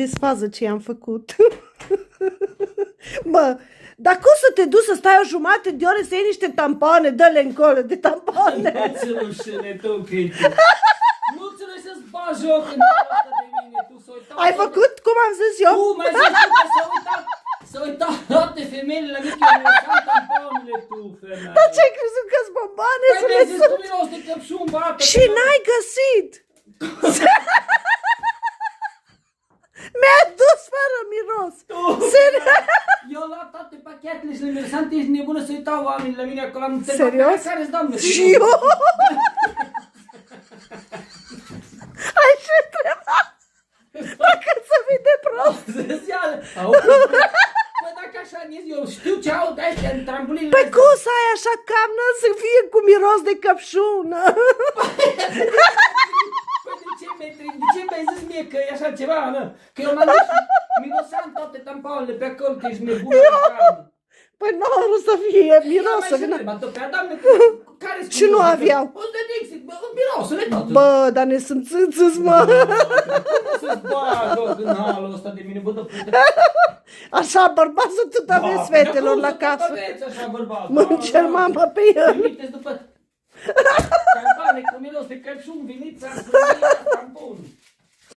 desfază ce am făcut. Mă, dar cum să te duci să stai o jumătate de ore să iei niște tampoane? Dă-le încolo de tampoane. Nu-ți rușine tu, Cristi. Nu-ți rușine să-ți bagi joc în asta de mine. Tu s-o uitat. Ai făcut cum am zis eu? Tu mai zici că s-a uitat toate femeile la mine, că eu lăsam tampoanele tu, femeie. Dar ce-ai crezut că-s bomboane? Păi Să le mi-ai zis sun? tu miros de căpșun, bată. Și n-ai găsit! Mi-a dus fără miros! Serios? Eu la toate pachetele și le mirosante, ești nebună să uitau oamenii la mine acolo. Am Serios? Care-ți doamnă? Și eu? Ai ce treba? Dacă să fii de prost! Păi dacă așa nici eu știu ce au de-astea în trambuline. Păi cum să ai așa camnă să fie cu miros de căpșună? Păi de ce mi-ai zis mie că e așa ceva, nă? Că eu m-am dus, miroseam toate tampoanele pe acolo, că ești nebună de carne. Păi nu au vrut să fie miros. Mai și întreba-te pe Adamne, care-s Și nu aveau. O să Dixit, mirosule tot. Bă, dar ne sunt țâțâți, mă. Cum să-ți bag joc în halul ăsta de mine, bă, dă pute. Așa, bărbatul tot aveți fetelor la casă. Aveți așa, bărbat. Mă încerc mama pe el. Trimiteți după... Campane cu miros de căpșun, vinița, să tampon.